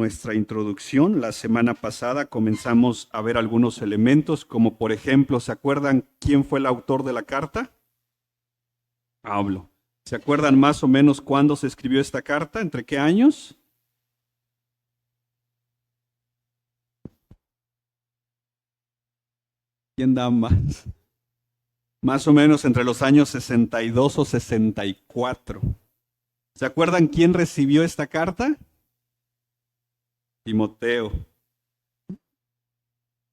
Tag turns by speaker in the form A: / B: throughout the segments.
A: Nuestra introducción, la semana pasada comenzamos a ver algunos elementos, como por ejemplo, ¿se acuerdan quién fue el autor de la carta? Pablo. ¿Se acuerdan más o menos cuándo se escribió esta carta? ¿Entre qué años? ¿Quién da más? Más o menos entre los años 62 o 64. ¿Se acuerdan quién recibió esta carta? Timoteo.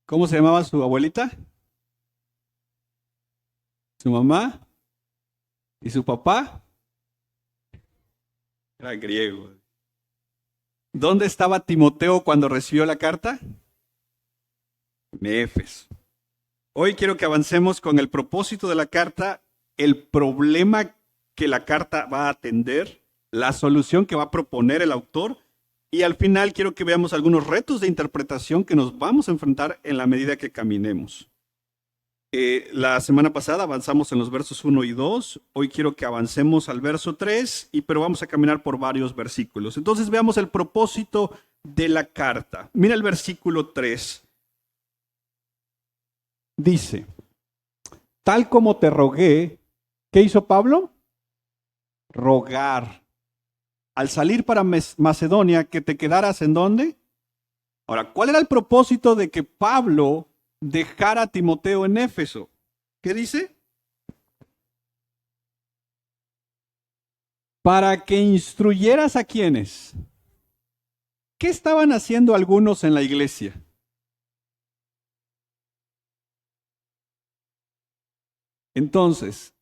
A: ¿Cómo se llamaba su abuelita? ¿Su mamá? ¿Y su papá? Era griego. ¿Dónde estaba Timoteo cuando recibió la carta? En Éfeso. Hoy quiero que avancemos con el propósito de la carta, el problema que la carta va a atender, la solución que va a proponer el autor y al final quiero que veamos algunos retos de interpretación que nos vamos a enfrentar en la medida que caminemos. La semana pasada avanzamos en los versos 1 y 2, hoy quiero que avancemos al verso 3, pero vamos a caminar por varios versículos. Entonces veamos el propósito de la carta. Mira el versículo 3. Dice, tal como te rogué, ¿qué hizo Pablo? Rogar. Al salir para Macedonia, que te quedaras ¿en dónde? Ahora, ¿cuál era el propósito de que Pablo dejara a Timoteo en Éfeso? ¿Qué dice? Para que instruyeras a quienes. ¿Qué estaban haciendo algunos en la iglesia? Entonces,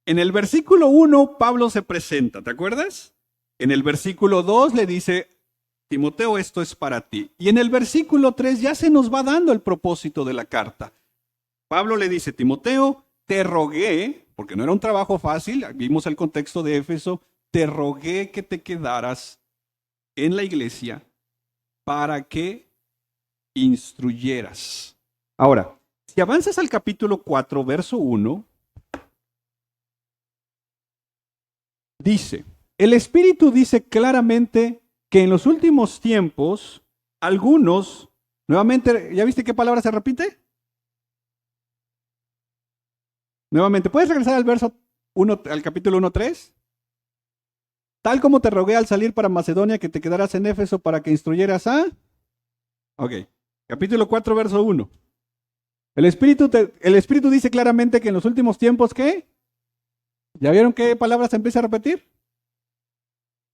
A: en el versículo 1, Pablo se presenta, ¿te acuerdas? En el versículo 2 le dice, Timoteo, esto es para ti. Y en el versículo 3 ya se nos va dando el propósito de la carta. Pablo le dice, Timoteo, te rogué, porque no era un trabajo fácil, vimos el contexto de Éfeso, te rogué que te quedaras en la iglesia para que instruyeras. Ahora, si avanzas al capítulo 4, verso 1, dice, el Espíritu dice claramente que en los últimos tiempos, algunos, nuevamente, ¿ya viste qué palabra se repite? Nuevamente, ¿puedes regresar al verso 1, al capítulo 1:3? Tal como te rogué al salir para Macedonia que te quedaras en Éfeso para que instruyeras a... Ok, capítulo 4, verso 1. El Espíritu dice claramente que en los últimos tiempos, ¿qué? ¿Ya vieron qué palabras se empieza a repetir?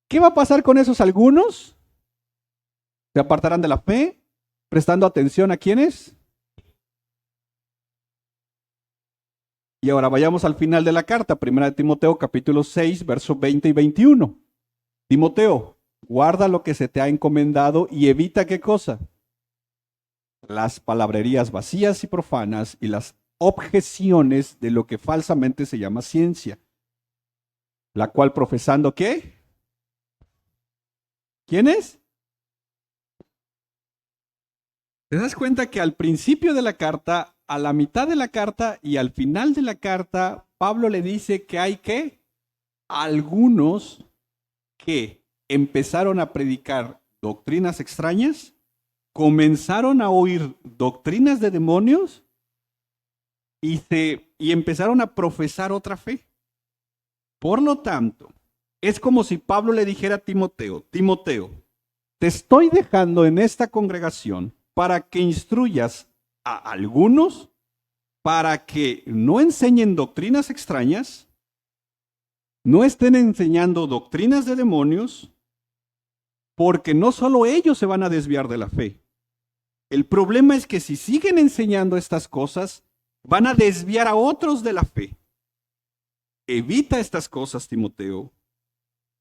A: ¿Qué va a pasar con esos algunos? ¿Se apartarán de la fe? ¿Prestando atención a quiénes? Y ahora vayamos al final de la carta, 1 Timoteo capítulo 6, versos 20 y 21. Timoteo, guarda lo que se te ha encomendado y evita ¿qué cosa? Las palabrerías vacías y profanas y las objeciones de lo que falsamente se llama ciencia, la cual profesando ¿qué? ¿Quién es? ¿Te das cuenta que al principio de la carta, a la mitad de la carta y al final de la carta, Pablo le dice que hay que algunos que empezaron a predicar doctrinas extrañas, comenzaron a oír doctrinas de demonios y empezaron a profesar otra fe? Por lo tanto, es como si Pablo le dijera a Timoteo, Timoteo, te estoy dejando en esta congregación para que instruyas a algunos para que no enseñen doctrinas extrañas, no estén enseñando doctrinas de demonios, porque no solo ellos se van a desviar de la fe. El problema es que si siguen enseñando estas cosas, van a desviar a otros de la fe. Evita estas cosas, Timoteo.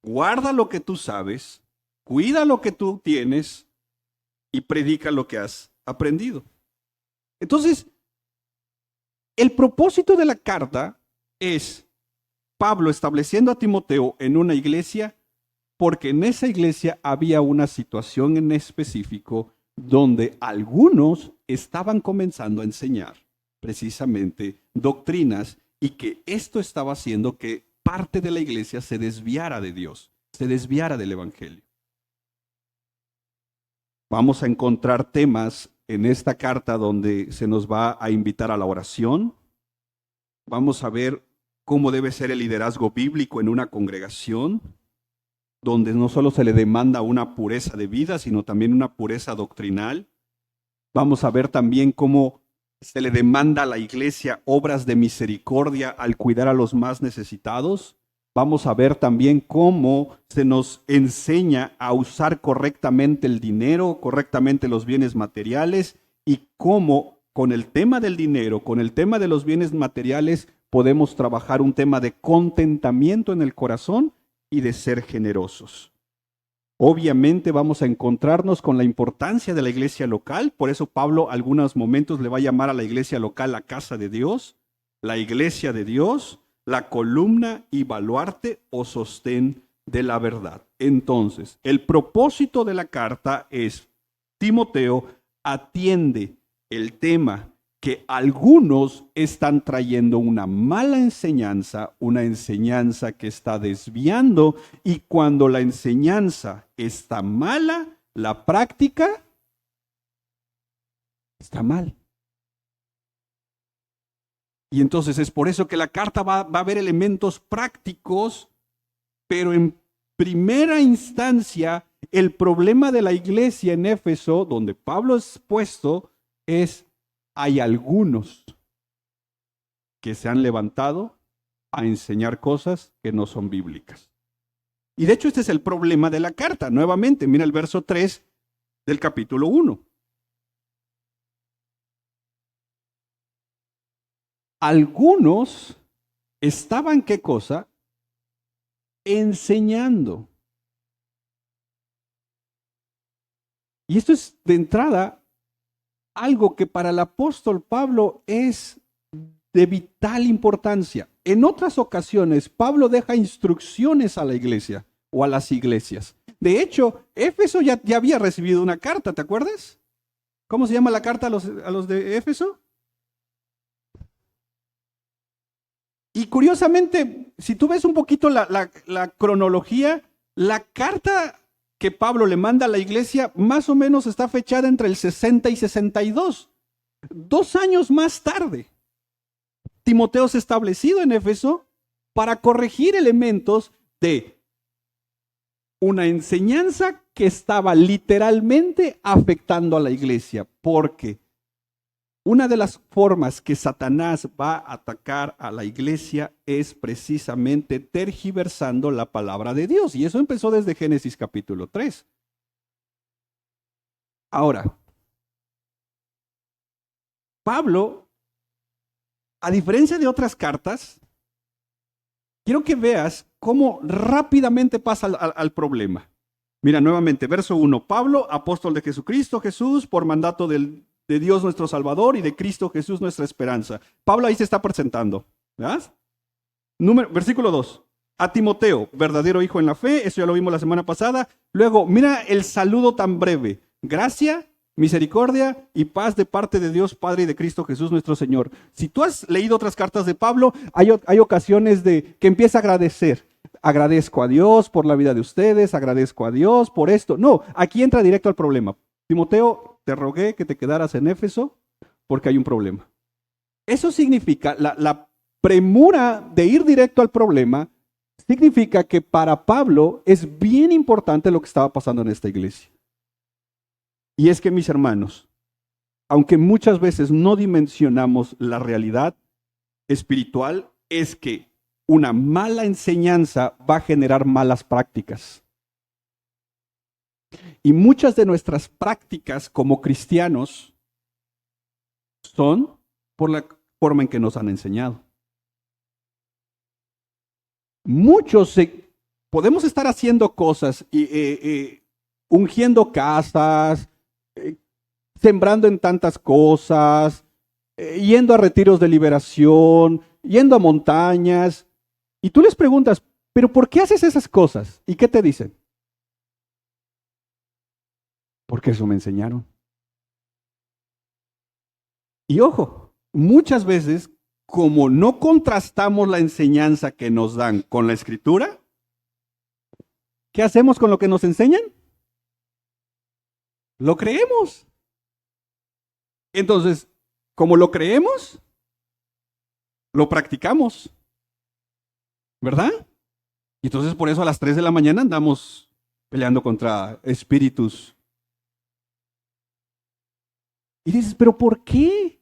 A: Guarda lo que tú sabes, cuida lo que tú tienes y predica lo que has aprendido. Entonces, el propósito de la carta es Pablo estableciendo a Timoteo en una iglesia, porque en esa iglesia había una situación en específico donde algunos estaban comenzando a enseñar precisamente doctrinas y que esto estaba haciendo que parte de la iglesia se desviara de Dios, se desviara del evangelio. Vamos a encontrar temas en esta carta donde se nos va a invitar a la oración. Vamos a ver cómo debe ser el liderazgo bíblico en una congregación, donde no solo se le demanda una pureza de vida, sino también una pureza doctrinal. Vamos a ver también cómo se le demanda a la iglesia obras de misericordia al cuidar a los más necesitados. Vamos a ver también cómo se nos enseña a usar correctamente el dinero, correctamente los bienes materiales, y cómo con el tema del dinero, con el tema de los bienes materiales, podemos trabajar un tema de contentamiento en el corazón y de ser generosos. Obviamente vamos a encontrarnos con la importancia de la iglesia local, por eso Pablo algunos momentos le va a llamar a la iglesia local la casa de Dios, la iglesia de Dios, la columna y baluarte o sostén de la verdad. Entonces, el propósito de la carta es: Timoteo, atiende el tema que algunos están trayendo una mala enseñanza, una enseñanza que está desviando, y cuando la enseñanza está mala, la práctica está mal. Y entonces es por eso que la carta va a ver elementos prácticos, pero en primera instancia, el problema de la iglesia en Éfeso, donde Pablo es puesto, es: hay algunos que se han levantado a enseñar cosas que no son bíblicas. Y de hecho este es el problema de la carta. Nuevamente, mira el verso 3 del capítulo 1. Algunos estaban, ¿qué cosa? Enseñando. Y esto es de entrada algo que para el apóstol Pablo es de vital importancia. En otras ocasiones, Pablo deja instrucciones a la iglesia o a las iglesias. De hecho, Éfeso ya había recibido una carta, ¿te acuerdas? ¿Cómo se llama la carta a los de Éfeso? Y curiosamente, si tú ves un poquito la cronología, la carta que Pablo le manda a la iglesia más o menos está fechada entre el 60 y 62. 2 años más tarde, Timoteo es establecido en Éfeso para corregir elementos de una enseñanza que estaba literalmente afectando a la iglesia, porque una de las formas que Satanás va a atacar a la iglesia es precisamente tergiversando la palabra de Dios. Y eso empezó desde Génesis capítulo 3. Ahora, Pablo, a diferencia de otras cartas, quiero que veas cómo rápidamente pasa al problema. Mira, nuevamente, verso 1. Pablo, apóstol de Jesucristo Jesús, por mandato de Dios nuestro Salvador y de Cristo Jesús nuestra esperanza. Pablo ahí se está presentando. ¿Verdad? Versículo 2. A Timoteo, verdadero hijo en la fe, eso ya lo vimos la semana pasada. Luego, mira el saludo tan breve. Gracia, misericordia y paz de parte de Dios Padre y de Cristo Jesús nuestro Señor. Si tú has leído otras cartas de Pablo, hay ocasiones de que empieza a agradecer. Agradezco a Dios por la vida de ustedes, agradezco a Dios por esto. No, aquí entra directo al problema. Timoteo, te rogué que te quedaras en Éfeso porque hay un problema. Eso significa, la premura de ir directo al problema, significa que para Pablo es bien importante lo que estaba pasando en esta iglesia. Y es que, mis hermanos, aunque muchas veces no dimensionamos la realidad espiritual, es que una mala enseñanza va a generar malas prácticas. Y muchas de nuestras prácticas como cristianos son por la forma en que nos han enseñado. Muchos podemos estar haciendo cosas, ungiendo casas, sembrando en tantas cosas, yendo a retiros de liberación, yendo a montañas, y tú les preguntas, ¿pero por qué haces esas cosas? ¿Y qué te dicen? Porque eso me enseñaron. Y ojo, muchas veces, como no contrastamos la enseñanza que nos dan con la escritura, ¿qué hacemos con lo que nos enseñan? Lo creemos. Entonces, como lo creemos, lo practicamos, ¿verdad? Y entonces por eso a las 3 de la mañana andamos peleando contra espíritus. Y dices, ¿pero por qué?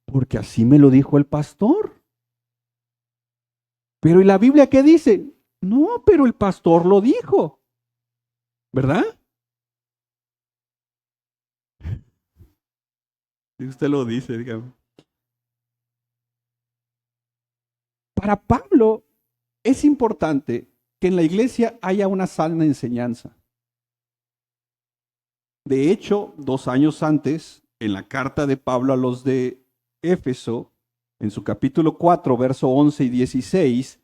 A: Porque así me lo dijo el pastor. Pero ¿y la Biblia qué dice? No, pero el pastor lo dijo, ¿verdad? Si usted lo dice, digamos. Para Pablo es importante que en la iglesia haya una sana enseñanza. De hecho, 2 años antes, en la carta de Pablo a los de Éfeso, en su capítulo 4, verso 11 y 16,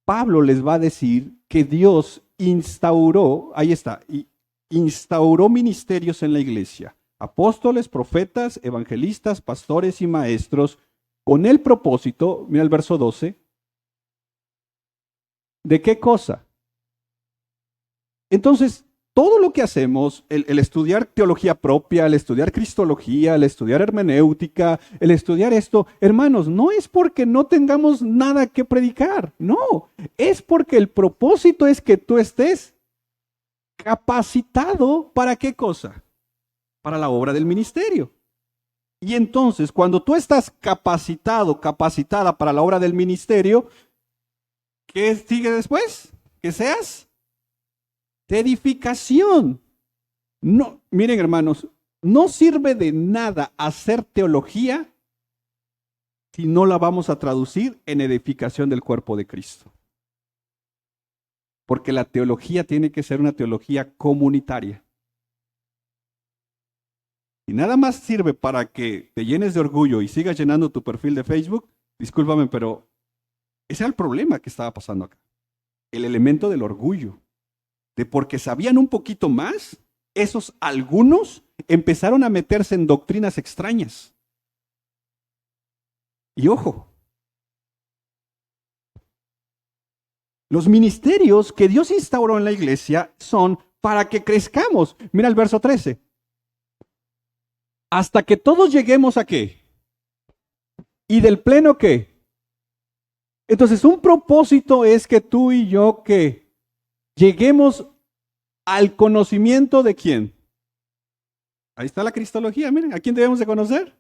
A: Pablo les va a decir que Dios instauró, ahí está, instauró ministerios en la iglesia, apóstoles, profetas, evangelistas, pastores y maestros, con el propósito, mira el verso 12, ¿de qué cosa? Entonces, todo lo que hacemos, el estudiar teología propia, el estudiar cristología, el estudiar hermenéutica, el estudiar esto, hermanos, no es porque no tengamos nada que predicar, no, es porque el propósito es que tú estés capacitado para qué cosa? Para la obra del ministerio. Y entonces, cuando tú estás capacitado, capacitada para la obra del ministerio, ¿qué sigue después? Que seas de edificación. No, miren hermanos, no sirve de nada hacer teología si no la vamos a traducir en edificación del cuerpo de Cristo. Porque la teología tiene que ser una teología comunitaria. Si nada más sirve para que te llenes de orgullo y sigas llenando tu perfil de Facebook, discúlpame, pero ese era el problema que estaba pasando acá. El elemento del orgullo. De porque sabían un poquito más, esos algunos empezaron a meterse en doctrinas extrañas. Y ojo, los ministerios que Dios instauró en la iglesia son para que crezcamos. Mira el verso 13. Hasta que todos lleguemos a qué? ¿Y del pleno qué? Entonces, un propósito es que tú y yo que lleguemos al conocimiento de quién. Ahí está la cristología, miren, ¿a quién debemos de conocer?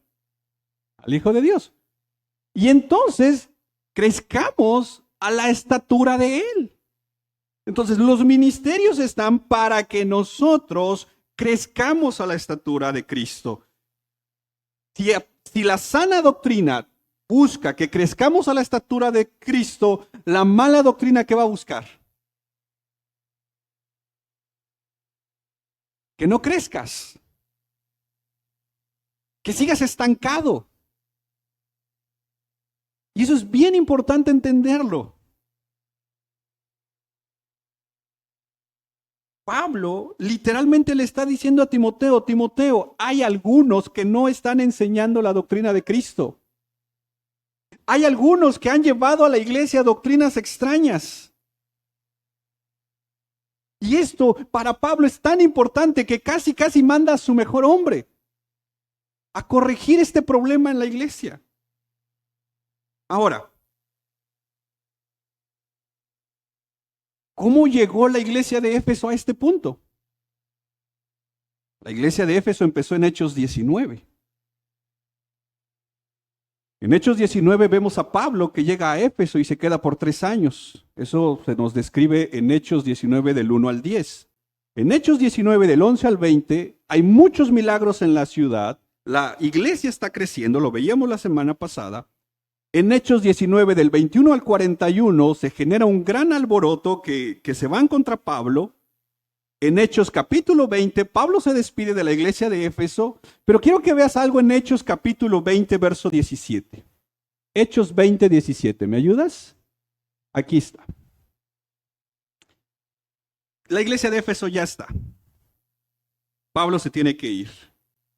A: Al Hijo de Dios. Y entonces crezcamos a la estatura de Él. Entonces los ministerios están para que nosotros crezcamos a la estatura de Cristo. Si la sana doctrina busca que crezcamos a la estatura de Cristo, la mala doctrina, ¿qué va a buscar? Que no crezcas, que sigas estancado. Y eso es bien importante entenderlo. Pablo literalmente le está diciendo a Timoteo, Timoteo, hay algunos que no están enseñando la doctrina de Cristo. Hay algunos que han llevado a la iglesia doctrinas extrañas. Y esto para Pablo es tan importante que casi manda a su mejor hombre a corregir este problema en la iglesia. Ahora, ¿cómo llegó la iglesia de Éfeso a este punto? La iglesia de Éfeso empezó en Hechos 19. En Hechos 19 vemos a Pablo que llega a Éfeso y se queda por 3 años. Eso se nos describe en Hechos 19 del 1 al 10. En Hechos 19 del 11 al 20 hay muchos milagros en la ciudad. La iglesia está creciendo, lo veíamos la semana pasada. En Hechos 19 del 21 al 41 se genera un gran alboroto que se van contra Pablo. En Hechos capítulo 20, Pablo se despide de la iglesia de Éfeso, pero quiero que veas algo en Hechos capítulo 20, verso 17. Hechos 20, 17, ¿me ayudas? Aquí está. La iglesia de Éfeso ya está. Pablo se tiene que ir.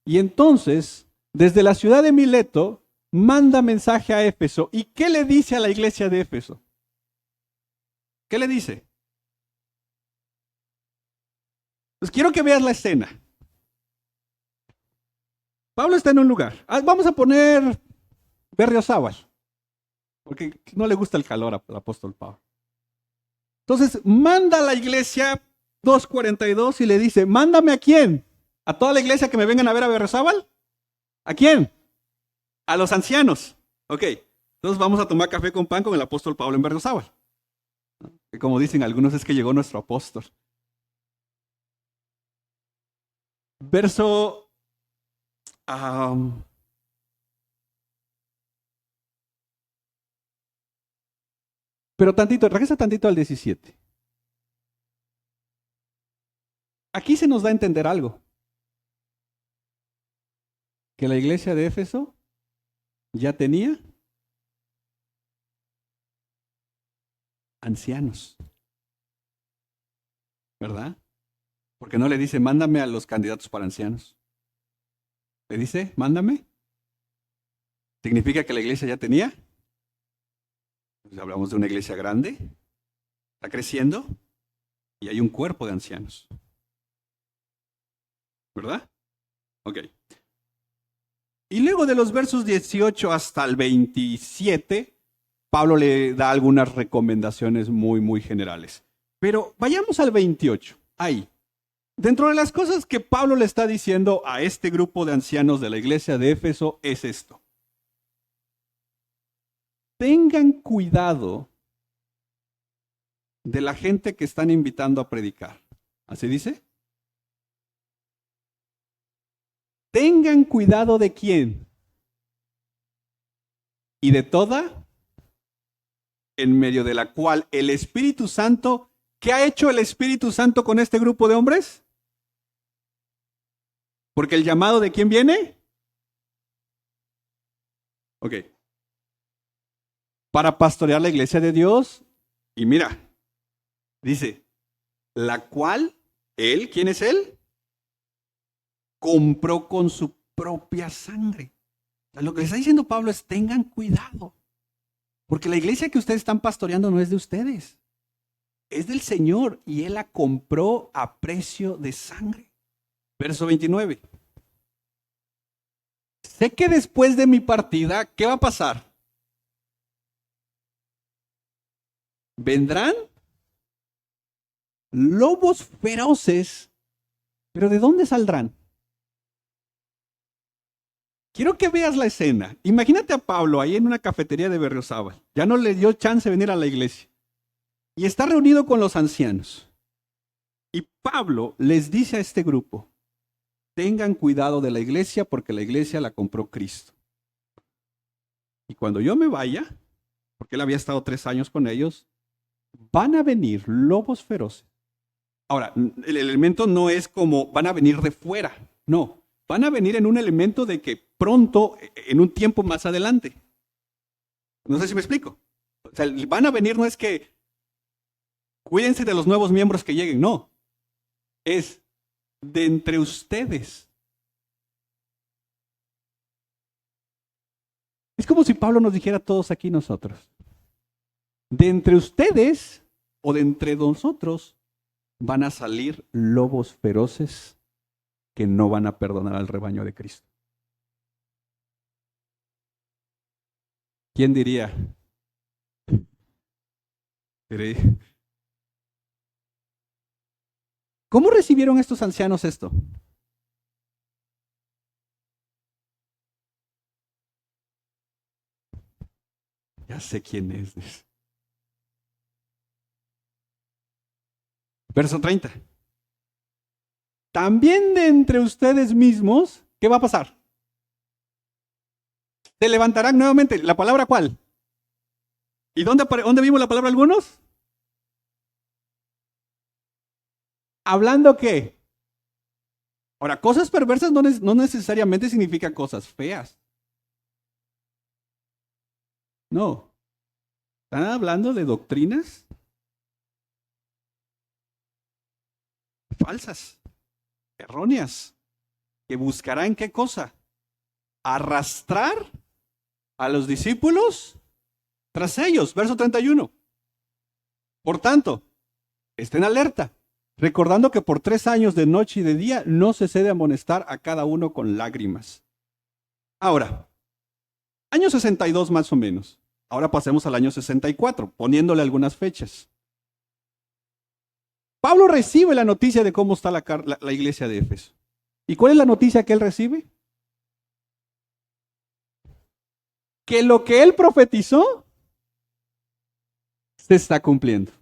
A: Y entonces, desde la ciudad de Mileto, manda mensaje a Éfeso. ¿Y qué le dice a la iglesia de Éfeso? ¿Qué le dice? Pues quiero que veas la escena. Pablo está en un lugar. Vamos a poner Berriozábal, porque no le gusta el calor al apóstol Pablo. Entonces, manda a la iglesia 2:42 y le dice, mándame ¿a quién? ¿A toda la iglesia que me vengan a ver a Berriozábal? ¿A quién? A los ancianos. Ok, entonces vamos a tomar café con pan con el apóstol Pablo en Berriozábal. Como dicen algunos, es que llegó nuestro apóstol. Verso... pero tantito, regresa tantito al 17. Aquí se nos da a entender algo. Que la iglesia de Éfeso ya tenía ancianos. ¿Verdad? Porque no le dice, mándame a los candidatos para ancianos. Le dice, mándame. ¿Significa que la iglesia ya tenía? Pues hablamos de una iglesia grande, está creciendo y hay un cuerpo de ancianos. ¿Verdad? Ok. Y luego de los versos 18 hasta el 27, Pablo le da algunas recomendaciones muy, muy generales. Pero vayamos al 28, ahí. Dentro de las cosas que Pablo le está diciendo a este grupo de ancianos de la iglesia de Éfeso es esto. Tengan cuidado de la gente que están invitando a predicar. ¿Así dice? Tengan cuidado de quién. Y de toda, en medio de la cual el Espíritu Santo, ¿qué ha hecho el Espíritu Santo con este grupo de hombres? Porque el llamado de quién viene? Ok. Para pastorear la iglesia de Dios. Y mira, dice, la cual él, ¿quién es él? Compró con su propia sangre. Lo que está diciendo Pablo es, tengan cuidado. Porque la iglesia que ustedes están pastoreando no es de ustedes. Es del Señor y Él la compró a precio de sangre. Verso 29. Sé que después de mi partida, ¿qué va a pasar? Vendrán lobos feroces, pero ¿de dónde saldrán? Quiero que veas la escena. Imagínate a Pablo ahí en una cafetería de Berriozábal. Ya no le dio chance de venir a la iglesia. Y está reunido con los ancianos. Y Pablo les dice a este grupo, tengan cuidado de la iglesia porque la iglesia la compró Cristo. Y cuando yo me vaya, porque él había estado 3 años con ellos, van a venir lobos feroces. Ahora, el elemento no es como van a venir de fuera, no. Van a venir en un elemento de que pronto, en un tiempo más adelante. No sé si me explico. O sea, van a venir no es que cuídense de los nuevos miembros que lleguen, no. Es de entre ustedes. Es como si Pablo nos dijera a todos aquí nosotros. De entre ustedes o de entre nosotros van a salir lobos feroces que no van a perdonar al rebaño de Cristo. ¿Quién diría? ¿Cómo recibieron estos ancianos esto? Ya sé quién es. Verso 30. También de entre ustedes mismos, ¿qué va a pasar? Se levantarán nuevamente. ¿La palabra cuál? ¿Y dónde vimos la palabra algunos? ¿Hablando qué? Ahora, cosas perversas no necesariamente significan cosas feas. No. Están hablando de doctrinas falsas, erróneas, que buscarán qué cosa? Arrastrar a los discípulos tras ellos. Verso 31. Por tanto, estén alerta, recordando que por 3 años de noche y de día no cesé de amonestar a cada uno con lágrimas. Ahora, año 62 más o menos. Ahora pasemos al año 64, poniéndole algunas fechas. Pablo recibe la noticia de cómo está la iglesia de Éfeso. ¿Y cuál es la noticia que él recibe? Que lo que él profetizó se está cumpliendo.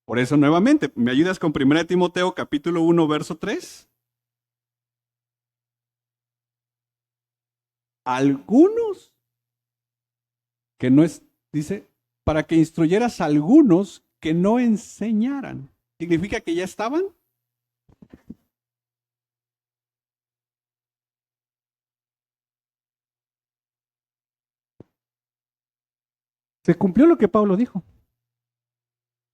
A: Por eso, nuevamente, ¿me ayudas con 1 Timoteo capítulo 1, verso 3? Algunos que no es, dice, para que instruyeras a algunos que no enseñaran. ¿Significa que ya estaban? Se cumplió lo que Pablo dijo,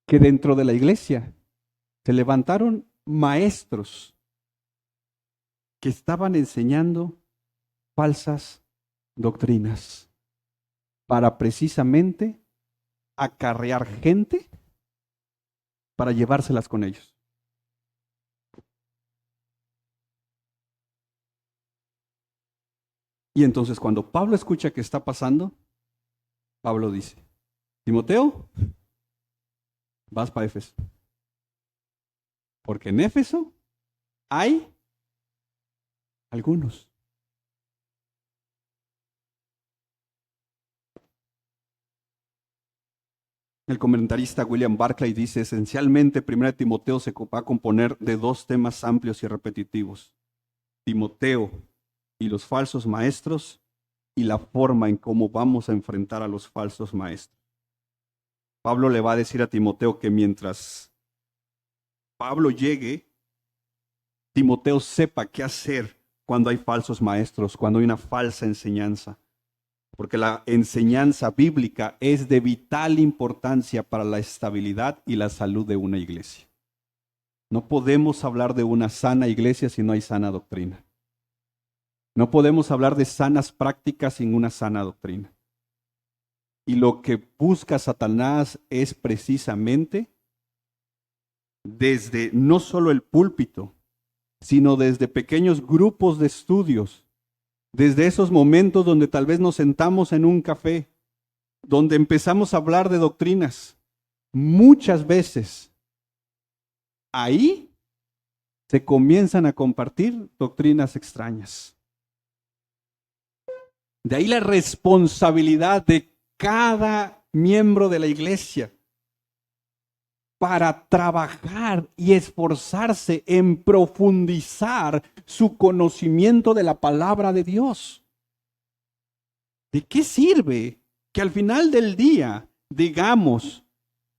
A: que dentro de la iglesia se levantaron maestros que estaban enseñando falsas doctrinas para precisamente acarrear gente para llevárselas con ellos. Y entonces cuando Pablo escucha que está pasando, Pablo dice, Timoteo, vas para Éfeso. Porque en Éfeso hay algunos. El comentarista William Barclay dice, esencialmente 1 Timoteo se va a componer de dos temas amplios y repetitivos. Timoteo y los falsos maestros y la forma en cómo vamos a enfrentar a los falsos maestros. Pablo le va a decir a Timoteo que mientras Pablo llegue, Timoteo sepa qué hacer cuando hay falsos maestros, cuando hay una falsa enseñanza. Porque la enseñanza bíblica es de vital importancia para la estabilidad y la salud de una iglesia. No podemos hablar de una sana iglesia si no hay sana doctrina. No podemos hablar de sanas prácticas sin una sana doctrina. Y lo que busca Satanás es precisamente desde no solo el púlpito, sino desde pequeños grupos de estudios, desde esos momentos donde tal vez nos sentamos en un café, donde empezamos a hablar de doctrinas. Muchas veces ahí se comienzan a compartir doctrinas extrañas. De ahí la responsabilidad de cada miembro de la iglesia para trabajar y esforzarse en profundizar su conocimiento de la palabra de Dios. ¿De qué sirve que al final del día digamos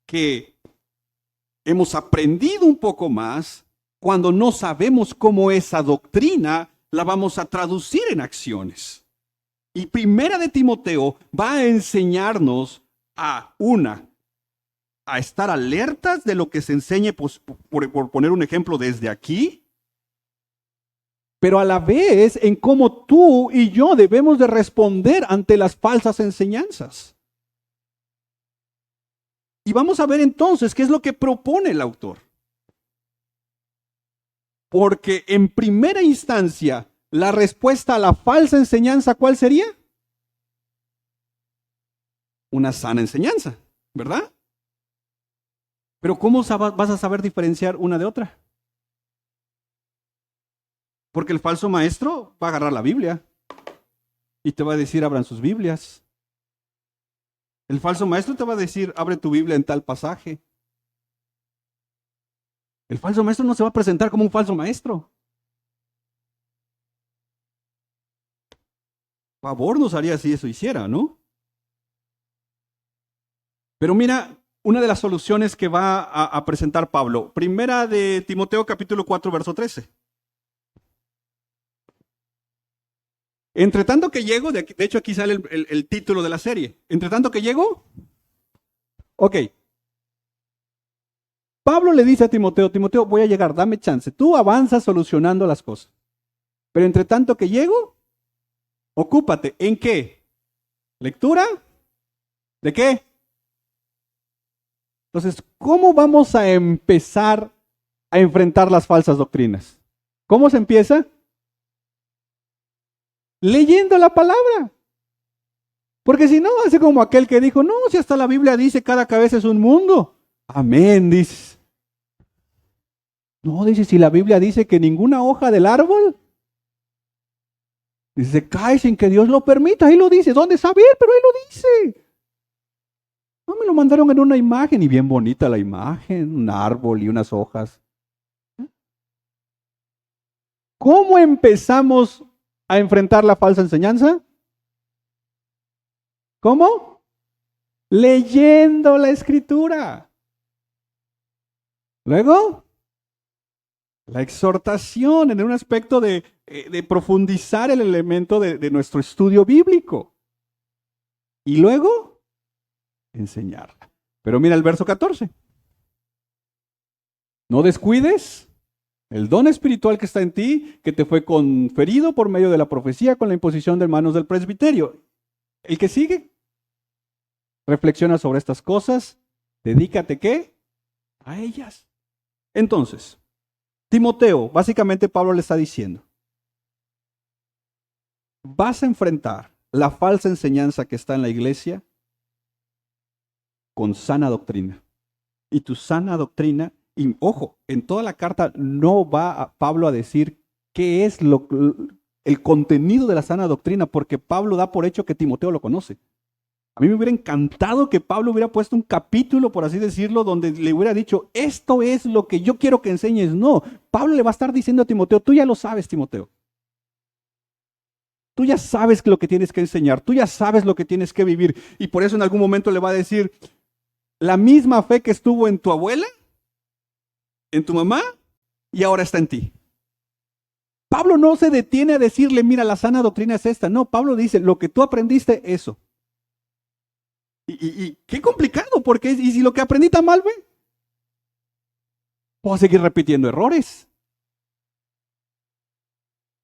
A: que hemos aprendido un poco más cuando no sabemos cómo esa doctrina la vamos a traducir en acciones? Y 1 Timoteo va a enseñarnos a estar alertas de lo que se enseñe, pues, por poner un ejemplo desde aquí, pero a la vez en cómo tú y yo debemos de responder ante las falsas enseñanzas. Y vamos a ver entonces qué es lo que propone el autor. Porque en primera instancia, la respuesta a la falsa enseñanza, ¿cuál sería? Una sana enseñanza, ¿verdad? Pero ¿cómo vas a saber diferenciar una de otra? Porque el falso maestro va a agarrar la Biblia y te va a decir, abran sus Biblias. El falso maestro te va a decir, abre tu Biblia en tal pasaje. El falso maestro no se va a presentar como un falso maestro. Favor nos haría si eso hiciera, ¿no? Pero mira, una de las soluciones que va a presentar Pablo. Primera de Timoteo capítulo 4, verso 13. Entre tanto que llego, de hecho aquí sale el título de la serie. Entre tanto que llego, ok. Pablo le dice a Timoteo, Timoteo, voy a llegar, dame chance. Tú avanzas solucionando las cosas. Pero entre tanto que llego, ocúpate. ¿En qué? ¿Lectura? ¿De qué? Entonces, ¿cómo vamos a empezar a enfrentar las falsas doctrinas? ¿Cómo se empieza? Leyendo la palabra. Porque si no, hace como aquel que dijo, no, si hasta la Biblia dice cada cabeza es un mundo. Amén, dice. No, dice, si la Biblia dice que ninguna hoja del árbol, dice, cae sin que Dios lo permita. Ahí lo dice. ¿Dónde saber? Pero ahí lo dice. No, me lo mandaron en una imagen y bien bonita la imagen, un árbol y unas hojas. ¿Cómo empezamos a enfrentar la falsa enseñanza? ¿Cómo? Leyendo la escritura. Luego, la exhortación en un aspecto de profundizar el elemento de nuestro estudio bíblico. Y luego, enseñarla. Pero mira el verso 14. No descuides el don espiritual que está en ti, que te fue conferido por medio de la profecía con la imposición de manos del presbiterio. El que sigue, reflexiona sobre estas cosas, dedícate, ¿qué? A ellas. Entonces, Timoteo, básicamente Pablo le está diciendo, vas a enfrentar la falsa enseñanza que está en la iglesia con sana doctrina. Y tu sana doctrina, y ojo, en toda la carta no va a Pablo a decir qué es el contenido de la sana doctrina, porque Pablo da por hecho que Timoteo lo conoce. A mí me hubiera encantado que Pablo hubiera puesto un capítulo, por así decirlo, donde le hubiera dicho, esto es lo que yo quiero que enseñes. No, Pablo le va a estar diciendo a Timoteo, tú ya lo sabes, Timoteo. Tú ya sabes lo que tienes que enseñar, tú ya sabes lo que tienes que vivir. Y por eso en algún momento le va a decir, la misma fe que estuvo en tu abuela, en tu mamá, y ahora está en ti. Pablo no se detiene a decirle, mira, la sana doctrina es esta. No, Pablo dice, lo que tú aprendiste, eso. Y qué complicado, porque y si lo que aprendí está mal, güey, puedo seguir repitiendo errores.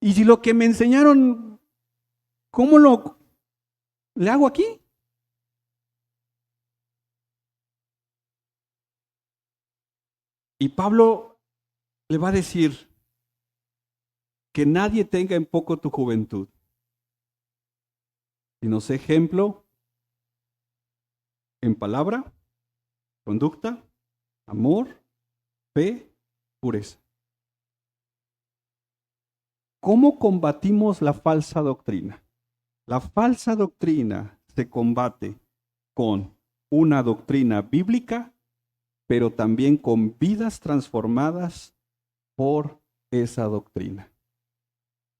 A: Y si lo que me enseñaron, ¿cómo le hago aquí? Y Pablo le va a decir que nadie tenga en poco tu juventud, sino sé ejemplo en palabra, conducta, amor, fe, pureza. ¿Cómo combatimos la falsa doctrina? La falsa doctrina se combate con una doctrina bíblica, pero también con vidas transformadas por esa doctrina.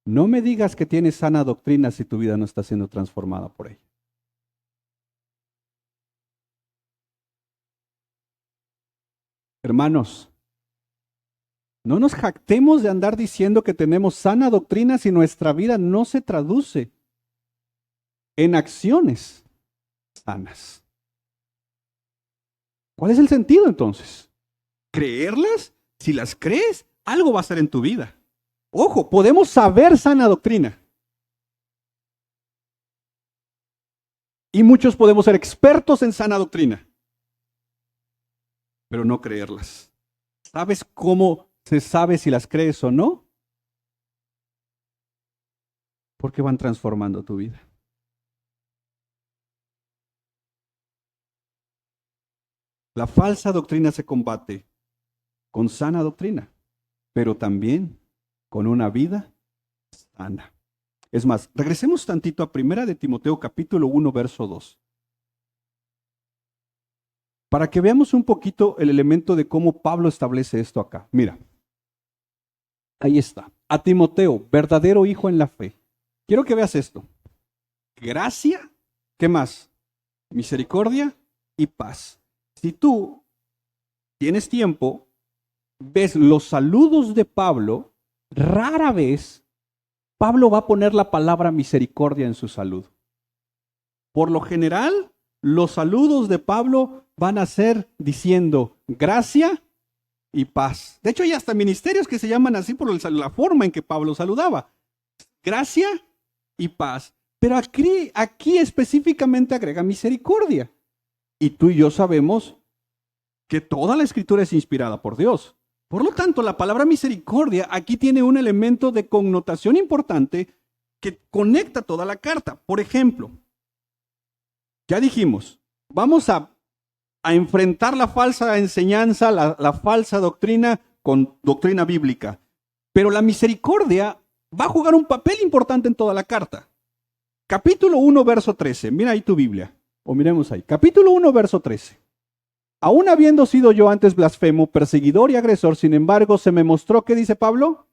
A: No me digas que tienes sana doctrina si tu vida no está siendo transformada por ella. Hermanos, no nos jactemos de andar diciendo que tenemos sana doctrina si nuestra vida no se traduce en acciones sanas. ¿Cuál es el sentido entonces? ¿Creerlas? Si las crees, algo va a ser en tu vida. Ojo, podemos saber sana doctrina. Y muchos podemos ser expertos en sana doctrina, pero no creerlas. ¿Sabes cómo se sabe si las crees o no? Porque van transformando tu vida. La falsa doctrina se combate con sana doctrina, pero también con una vida sana. Es más, regresemos tantito a 1 de Timoteo capítulo 1, verso 2. Para que veamos un poquito el elemento de cómo Pablo establece esto acá. Mira, ahí está. A Timoteo, verdadero hijo en la fe. Quiero que veas esto. Gracia, ¿qué más? Misericordia y paz. Si tú tienes tiempo, ves los saludos de Pablo, rara vez Pablo va a poner la palabra misericordia en su saludo. Por lo general, los saludos de Pablo van a ser diciendo gracia y paz. De hecho, hay hasta ministerios que se llaman así por la forma en que Pablo saludaba. Gracia y paz. Pero aquí específicamente agrega misericordia. Y tú y yo sabemos que toda la escritura es inspirada por Dios. Por lo tanto, la palabra misericordia aquí tiene un elemento de connotación importante que conecta toda la carta. Por ejemplo, ya dijimos, vamos a enfrentar la falsa enseñanza, la falsa doctrina con doctrina bíblica. Pero la misericordia va a jugar un papel importante en toda la carta. Capítulo 1, verso 13. Mira ahí tu Biblia. O miremos ahí. Capítulo 1, verso 13. Aún habiendo sido yo antes blasfemo, perseguidor y agresor, sin embargo, se me mostró, ¿qué dice Pablo?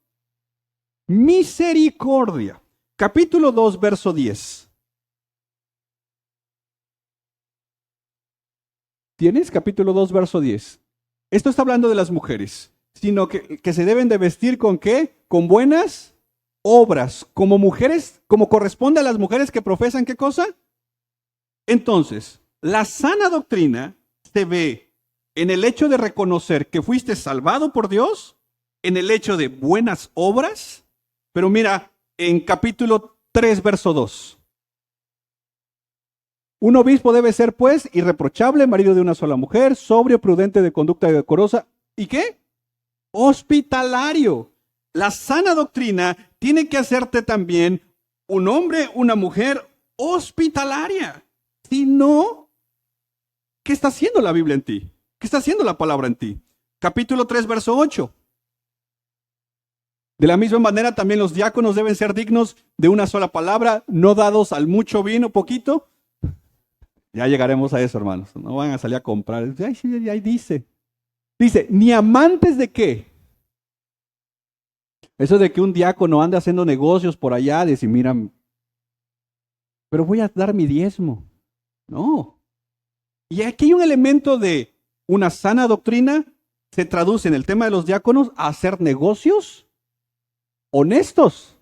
A: Misericordia. Capítulo 2, verso 10. ¿Tienes? Capítulo 2, verso 10. Esto está hablando de las mujeres, sino que se deben de vestir ¿con qué? Con buenas obras, como mujeres, como corresponde a las mujeres que profesan ¿qué cosa? Entonces, la sana doctrina se ve en el hecho de reconocer que fuiste salvado por Dios, en el hecho de buenas obras, pero mira, en capítulo 3, verso 2. Un obispo debe ser, pues, irreprochable, marido de una sola mujer, sobrio, prudente, de conducta decorosa. ¿Y qué? Hospitalario. La sana doctrina tiene que hacerte también un hombre, una mujer hospitalaria. Si no, ¿qué está haciendo la Biblia en ti? ¿Qué está haciendo la palabra en ti? Capítulo 3, verso 8. De la misma manera, también los diáconos deben ser dignos de una sola palabra, no dados al mucho vino, poquito. Ya llegaremos a eso, hermanos. No van a salir a comprar. Ay, sí, ahí dice. Dice, ni amantes de qué. Eso de que un diácono ande haciendo negocios por allá, decir, mira, pero voy a dar mi diezmo. No. Y aquí hay un elemento de una sana doctrina, se traduce en el tema de los diáconos a hacer negocios honestos.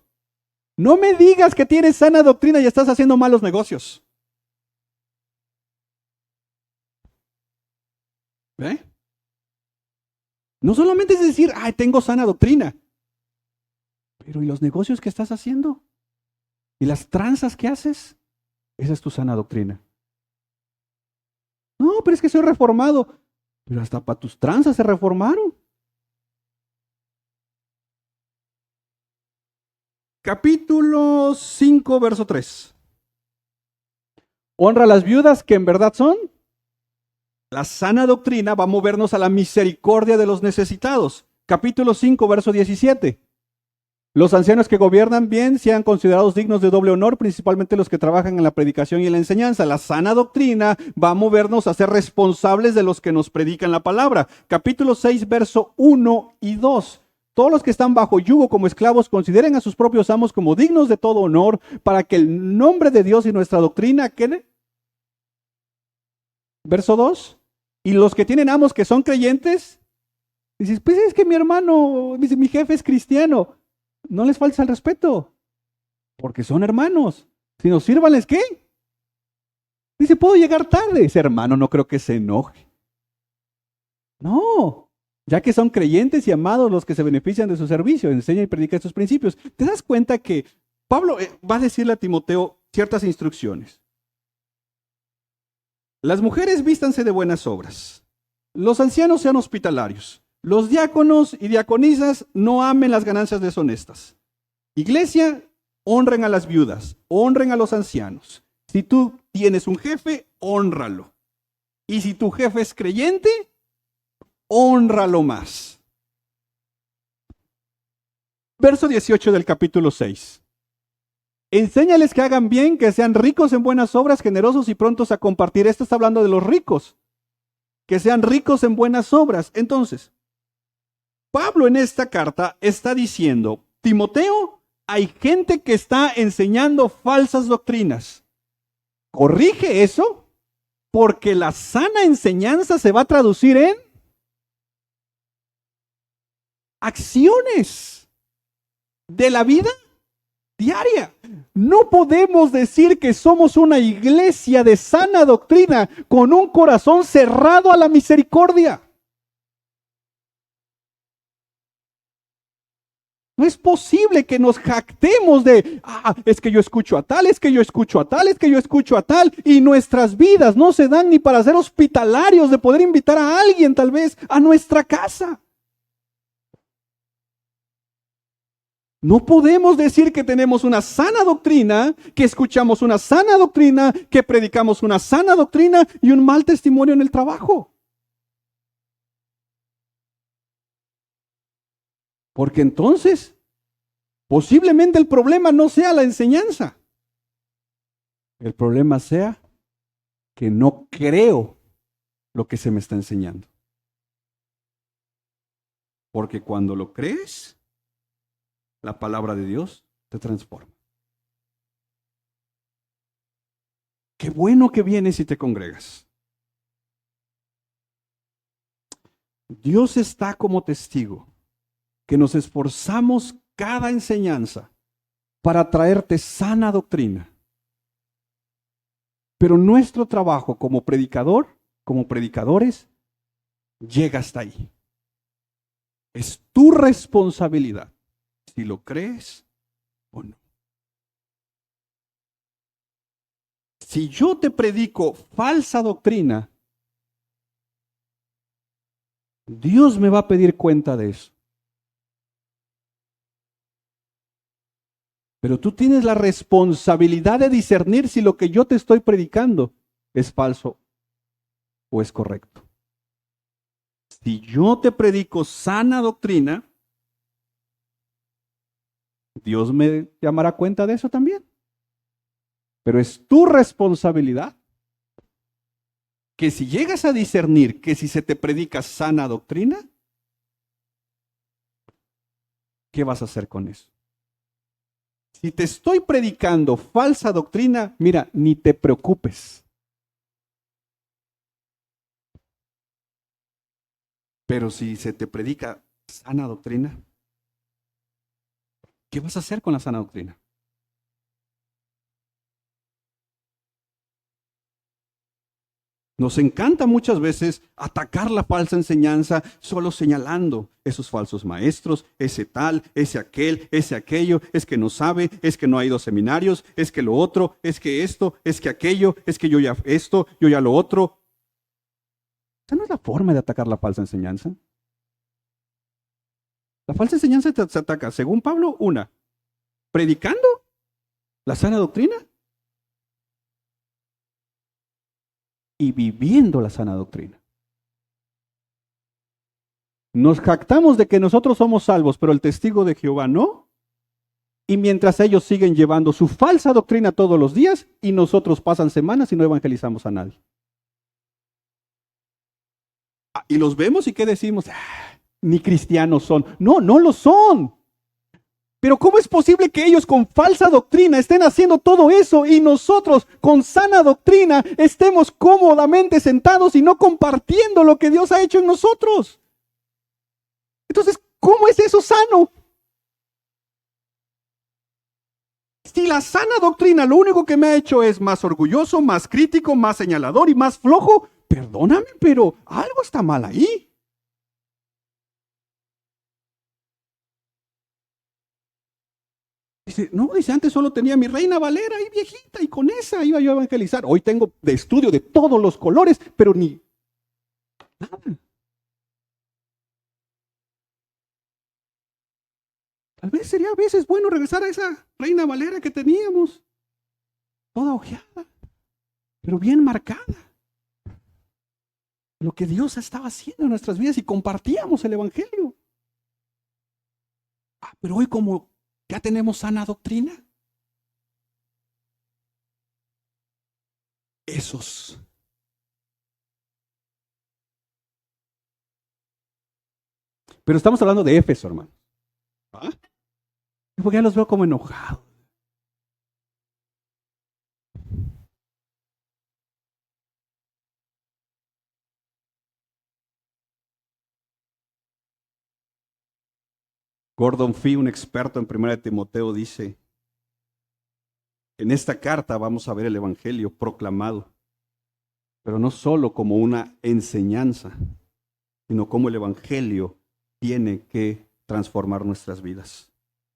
A: No me digas que tienes sana doctrina y estás haciendo malos negocios. ¿Ve? No solamente es decir, ay, tengo sana doctrina. Pero ¿y los negocios que estás haciendo? ¿Y las tranzas que haces? Esa es tu sana doctrina. No, pero es que soy reformado. Pero hasta para tus tranzas se reformaron. Capítulo 5, verso 3. Honra a las viudas que en verdad son. La sana doctrina va a movernos a la misericordia de los necesitados. Capítulo 5, verso 17. Los ancianos que gobiernan bien sean considerados dignos de doble honor, principalmente los que trabajan en la predicación y en la enseñanza. La sana doctrina va a movernos a ser responsables de los que nos predican la palabra. Capítulo 6, verso 1 y 2. Todos los que están bajo yugo como esclavos consideren a sus propios amos como dignos de todo honor, para que el nombre de Dios y nuestra doctrina quede. Verso 2. Y los que tienen amos que son creyentes, dices, pues es que mi hermano, mi jefe es cristiano. No les falta el respeto, porque son hermanos. Si nos sírvanles, ¿qué? Dice, puedo llegar tarde. Ese hermano no creo que se enoje. No, ya que son creyentes y amados los que se benefician de su servicio, enseña y predica estos principios. ¿Te das cuenta que Pablo va a decirle a Timoteo ciertas instrucciones? Las mujeres vístanse de buenas obras. Los ancianos sean hospitalarios. Los diáconos y diaconisas no amen las ganancias deshonestas. Iglesia, honren a las viudas, honren a los ancianos. Si tú tienes un jefe, hónralo. Y si tu jefe es creyente, hónralo más. Verso 18 del capítulo 6. Enséñales que hagan bien, que sean ricos en buenas obras, generosos y prontos a compartir. Esto está hablando de los ricos. Que sean ricos en buenas obras. Entonces, Pablo en esta carta está diciendo, Timoteo, hay gente que está enseñando falsas doctrinas. Corrige eso, porque la sana enseñanza se va a traducir en acciones de la vida diaria. No podemos decir que somos una iglesia de sana doctrina con un corazón cerrado a la misericordia. No es posible que nos jactemos de, es que yo escucho a tal, es que yo escucho a tal, es que yo escucho a tal, y nuestras vidas no se dan ni para ser hospitalarios de poder invitar a alguien tal vez a nuestra casa. No podemos decir que tenemos una sana doctrina, que escuchamos una sana doctrina, que predicamos una sana doctrina y un mal testimonio en el trabajo. Porque entonces, posiblemente el problema no sea la enseñanza. El problema sea que no creo lo que se me está enseñando. Porque cuando lo crees, la palabra de Dios te transforma. Qué bueno que vienes y te congregas. Dios está como testigo que nos esforzamos cada enseñanza para traerte sana doctrina. Pero nuestro trabajo como predicador, como predicadores, llega hasta ahí. Es tu responsabilidad si lo crees o no. Si yo te predico falsa doctrina, Dios me va a pedir cuenta de eso. Pero tú tienes la responsabilidad de discernir si lo que yo te estoy predicando es falso o es correcto. Si yo te predico sana doctrina, Dios me llamará cuenta de eso también. Pero es tu responsabilidad que si llegas a discernir que si se te predica sana doctrina, ¿qué vas a hacer con eso? Si te estoy predicando falsa doctrina, mira, ni te preocupes. Pero si se te predica sana doctrina, ¿qué vas a hacer con la sana doctrina? Nos encanta muchas veces atacar la falsa enseñanza solo señalando esos falsos maestros, ese tal, ese aquel, ese aquello, es que no sabe, es que no ha ido a seminarios, es que lo otro, es que esto, es que aquello, es que yo ya esto, yo ya lo otro. Esa no es la forma de atacar la falsa enseñanza. La falsa enseñanza se ataca, según Pablo, predicando la sana doctrina y viviendo la sana doctrina. Nos jactamos de que nosotros somos salvos, pero el testigo de Jehová no. Y mientras ellos siguen llevando su falsa doctrina todos los días y nosotros pasan semanas y no evangelizamos a nadie. Y los vemos y ¿qué decimos? Ni cristianos son. No, no lo son. Pero ¿cómo es posible que ellos con falsa doctrina estén haciendo todo eso y nosotros con sana doctrina estemos cómodamente sentados y no compartiendo lo que Dios ha hecho en nosotros? Entonces, ¿cómo es eso sano? Si la sana doctrina lo único que me ha hecho es más orgulloso, más crítico, más señalador y más flojo, perdóname, pero algo está mal ahí. Dice, antes solo tenía mi Reina Valera ahí viejita y con esa iba yo a evangelizar. Hoy tengo de estudio de todos los colores, pero ni nada. Tal vez sería a veces bueno regresar a esa Reina Valera que teníamos, toda ojeada, pero bien marcada. Lo que Dios estaba haciendo en nuestras vidas y compartíamos el Evangelio. Pero hoy como ya tenemos sana doctrina, esos pero estamos hablando de Éfeso, hermano. Porque ya los veo como enojados. Gordon Fee, un experto en 1 Timoteo, dice, en esta carta vamos a ver el Evangelio proclamado, pero no solo como una enseñanza, sino como el Evangelio tiene que transformar nuestras vidas.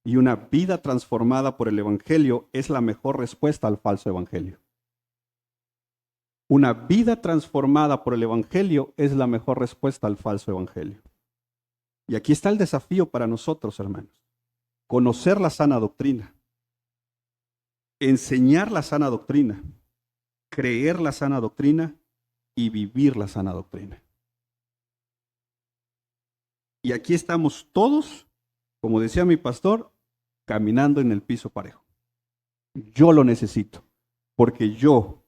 A: Y una vida transformada por el Evangelio es la mejor respuesta al falso Evangelio. Una vida transformada por el Evangelio es la mejor respuesta al falso Evangelio. Y aquí está el desafío para nosotros, hermanos. conocer la sana doctrina, enseñar la sana doctrina, creer la sana doctrina y vivir la sana doctrina. Y aquí estamos todos, como decía mi pastor, caminando en el piso parejo. Yo lo necesito, porque yo,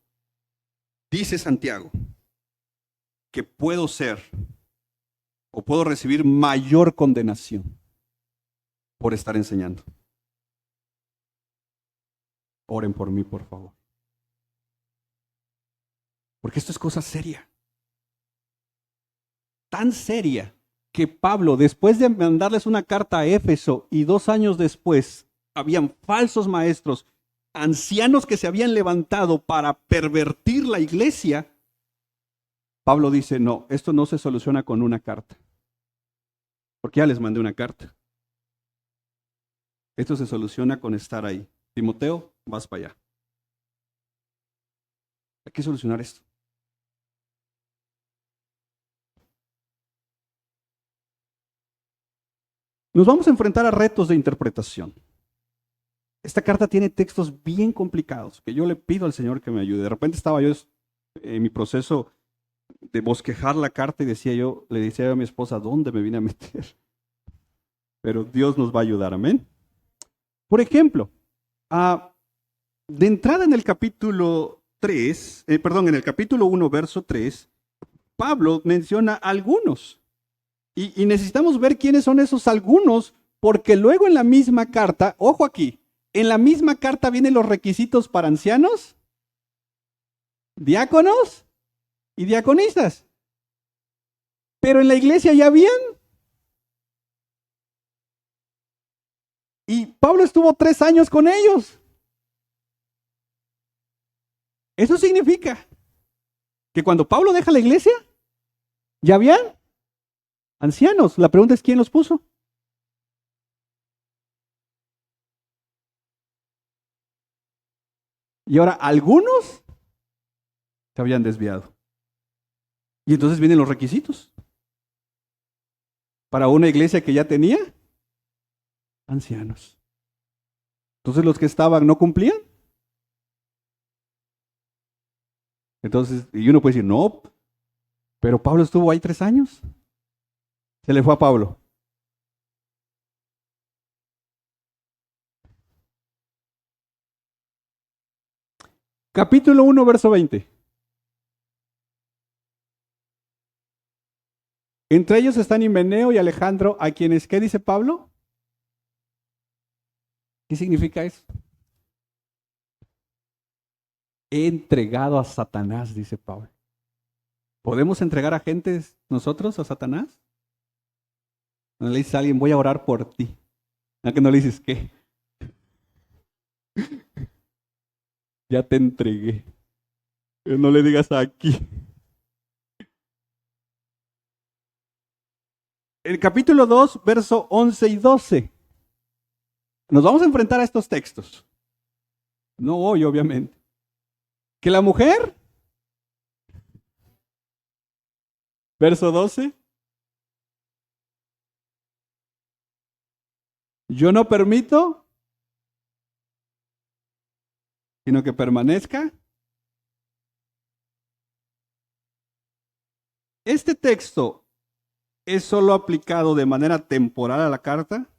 A: dice Santiago, que puedo ser o puedo recibir mayor condenación por estar enseñando. Oren por mí, por favor. Porque esto es cosa seria. Tan seria que Pablo, después de mandarles una carta a Éfeso y 2 años después, habían falsos maestros, ancianos que se habían levantado para pervertir la iglesia, Pablo dice, no, esto no se soluciona con una carta. Porque ya les mandé una carta. Esto se soluciona con estar ahí. Timoteo, vas para allá. Hay que solucionar esto. Nos vamos a enfrentar a retos de interpretación. Esta carta tiene textos bien complicados que yo le pido al Señor que me ayude. De repente estaba yo en mi proceso de bosquejar la carta y le decía a mi esposa, ¿dónde me vine a meter? Pero Dios nos va a ayudar, amén. Por ejemplo, de entrada en el capítulo 1, verso 3, Pablo menciona algunos. Y necesitamos ver quiénes son esos algunos, porque luego en la misma carta, ojo aquí, en la misma carta vienen los requisitos para ancianos, diáconos y diaconistas. Pero en la iglesia ya habían. Y Pablo estuvo 3 años con ellos. Eso significa que cuando Pablo deja la iglesia, ya habían ancianos. La pregunta es, ¿quién los puso? Y ahora algunos se habían desviado. Y entonces vienen los requisitos para una iglesia que ya tenía ancianos. Entonces los que estaban no cumplían. Entonces, y uno puede decir, no, pero Pablo estuvo ahí 3 años. Se le fue a Pablo. Capítulo 1, verso 20. Entre ellos están Himeneo y Alejandro, a quienes, ¿qué dice Pablo? ¿Qué significa eso? He entregado a Satanás, dice Pablo. ¿Podemos entregar a gentes nosotros a Satanás? No le dices a alguien, voy a orar por ti. ¿A que no le dices qué? Ya te entregué. No le digas aquí. El capítulo 2, verso 11 y 12. Nos vamos a enfrentar a estos textos. No hoy, obviamente. Que la mujer, verso 12, yo no permito, sino que permanezca. Este texto es solo aplicado de manera temporal a la carta.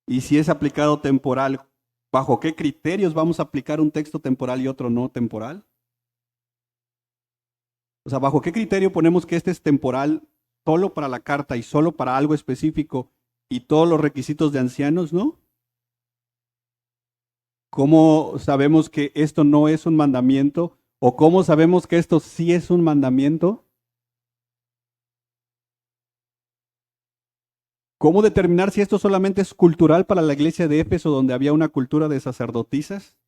A: Y si es aplicado temporal, ¿bajo qué criterios vamos a aplicar un texto temporal y otro no temporal? O sea, ¿bajo qué criterio ponemos que este es temporal solo para la carta y solo para algo específico y todos los requisitos de ancianos, no? ¿Cómo sabemos que esto no es un mandamiento? ¿O cómo sabemos que esto sí es un mandamiento? ¿Cómo determinar si esto solamente es cultural para la iglesia de Éfeso, donde había una cultura de sacerdotisas?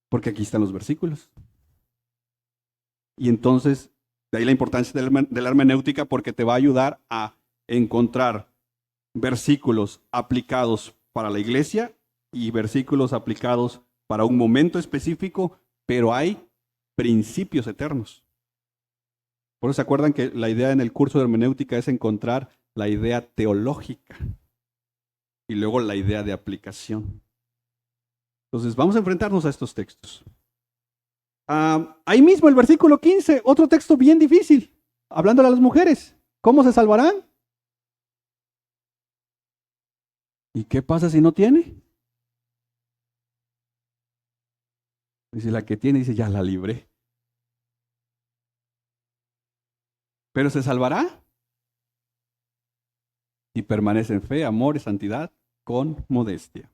A: Porque aquí están los versículos. Y entonces, de ahí la importancia de la hermenéutica, porque te va a ayudar a encontrar versículos aplicados para la iglesia y versículos aplicados para un momento específico, pero hay principios eternos. Por eso se acuerdan que la idea en el curso de hermenéutica es encontrar la idea teológica y luego la idea de aplicación. Entonces vamos a enfrentarnos a estos textos. Ahí mismo el versículo 15, otro texto bien difícil, hablándole a las mujeres. ¿Cómo se salvarán? ¿Y qué pasa si no tiene? Dice, la que tiene, dice, ya la libré. ¿Pero se salvará? Y permanece en fe, amor y santidad con modestia.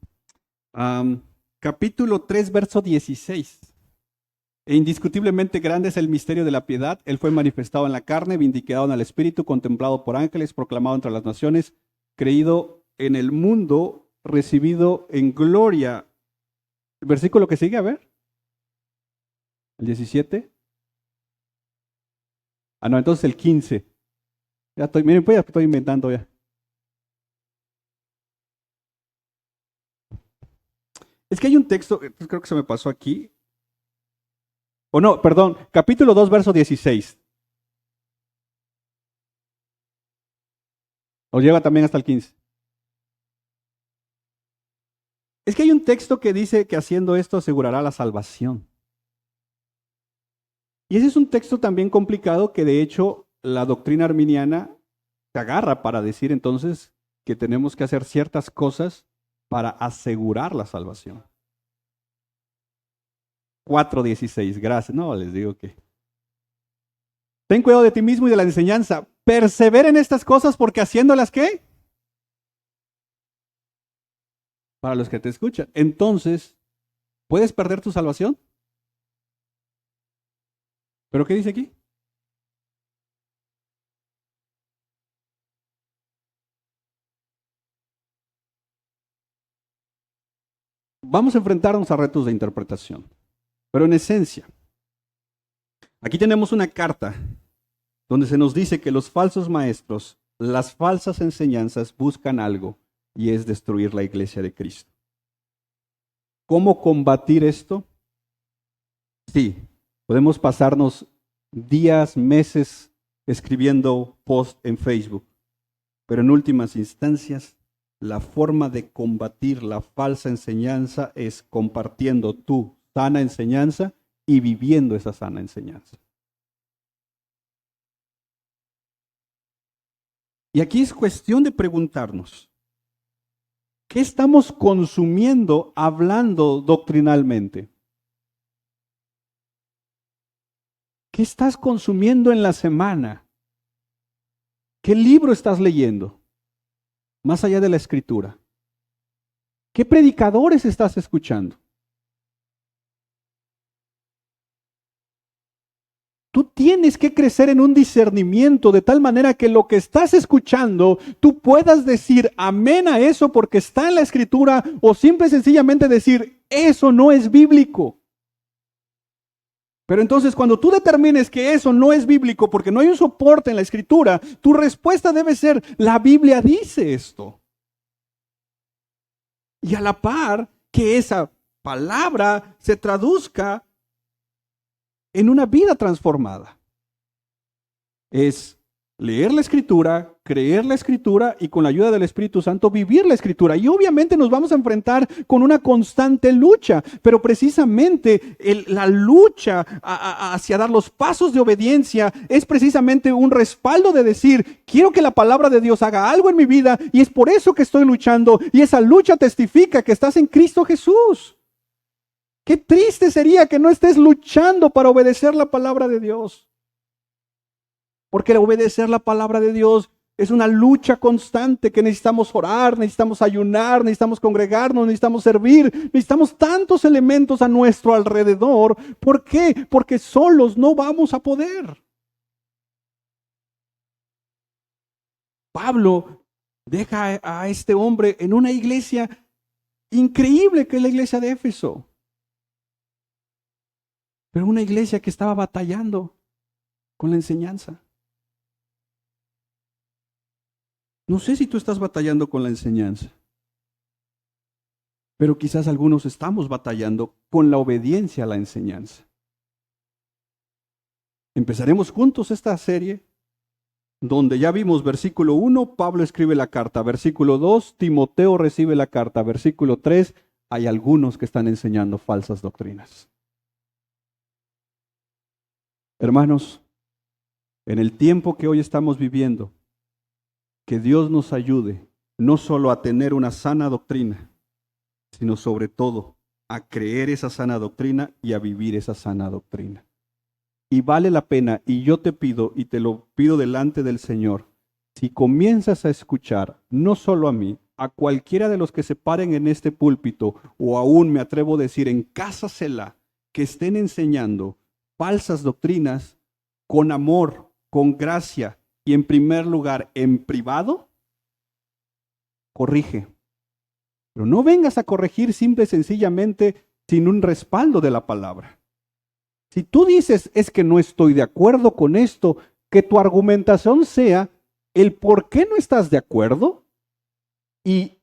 A: Capítulo 3, verso 16. E indiscutiblemente grande es el misterio de la piedad. Él fue manifestado en la carne, vindicado en el Espíritu, contemplado por ángeles, proclamado entre las naciones, creído en el mundo, recibido en gloria. El versículo que sigue, a ver. El 17. No, entonces el 15. Ya estoy, miren, pues ya estoy inventando ya. Es que hay un texto, creo que se me pasó aquí. O no, perdón, capítulo 2, verso 16. O llega también hasta el 15. Es que hay un texto que dice que haciendo esto asegurará la salvación. Y ese es un texto también complicado que de hecho la doctrina arminiana se agarra para decir entonces que tenemos que hacer ciertas cosas para asegurar la salvación. 4:16, gracias. No, les digo que. Ten cuidado de ti mismo y de la enseñanza. Persevera en estas cosas porque haciéndolas, ¿qué? Para los que te escuchan. Entonces, ¿puedes perder tu salvación? ¿Pero qué dice aquí? Vamos a enfrentarnos a retos de interpretación. Pero en esencia, aquí tenemos una carta donde se nos dice que los falsos maestros, las falsas enseñanzas buscan algo y es destruir la iglesia de Cristo. ¿Cómo combatir esto? Sí, podemos pasarnos días, meses escribiendo posts en Facebook, pero en últimas instancias, la forma de combatir la falsa enseñanza es compartiendo tu sana enseñanza y viviendo esa sana enseñanza. Y aquí es cuestión de preguntarnos, ¿qué estamos consumiendo hablando doctrinalmente? ¿Qué estás consumiendo en la semana? ¿Qué libro estás leyendo? Más allá de la escritura. ¿Qué predicadores estás escuchando? Tú tienes que crecer en un discernimiento de tal manera que lo que estás escuchando, tú puedas decir amén a eso porque está en la escritura o simple y sencillamente decir, eso no es bíblico. Pero entonces cuando tú determines que eso no es bíblico porque no hay un soporte en la escritura, tu respuesta debe ser, la Biblia dice esto. Y a la par que esa palabra se traduzca en una vida transformada. Es leer la escritura, creer la escritura y con la ayuda del Espíritu Santo vivir la escritura. Y obviamente nos vamos a enfrentar con una constante lucha, pero precisamente la lucha hacia dar los pasos de obediencia es precisamente un respaldo de decir, quiero que la palabra de Dios haga algo en mi vida y es por eso que estoy luchando y esa lucha testifica que estás en Cristo Jesús. Qué triste sería que no estés luchando para obedecer la palabra de Dios. Porque obedecer la palabra de Dios es una lucha constante que necesitamos orar, necesitamos ayunar, necesitamos congregarnos, necesitamos servir, necesitamos tantos elementos a nuestro alrededor. ¿Por qué? Porque solos no vamos a poder. Pablo deja a este hombre en una iglesia increíble que es la iglesia de Éfeso. Pero una iglesia que estaba batallando con la enseñanza. No sé si tú estás batallando con la enseñanza, pero quizás algunos estamos batallando con la obediencia a la enseñanza. Empezaremos juntos esta serie donde ya vimos versículo 1, Pablo escribe la carta, versículo 2, Timoteo recibe la carta, versículo 3, hay algunos que están enseñando falsas doctrinas. Hermanos, en el tiempo que hoy estamos viviendo, que Dios nos ayude no solo a tener una sana doctrina, sino sobre todo a creer esa sana doctrina y a vivir esa sana doctrina. Y vale la pena, y yo te pido, y te lo pido delante del Señor, si comienzas a escuchar, no solo a mí, a cualquiera de los que se paren en este púlpito, o aún me atrevo a decir en Casa Selah, que estén enseñando falsas doctrinas con amor, con gracia, y en primer lugar, en privado, corrige. Pero no vengas a corregir simple y sencillamente sin un respaldo de la palabra. Si tú dices, es que no estoy de acuerdo con esto, que tu argumentación sea el por qué no estás de acuerdo y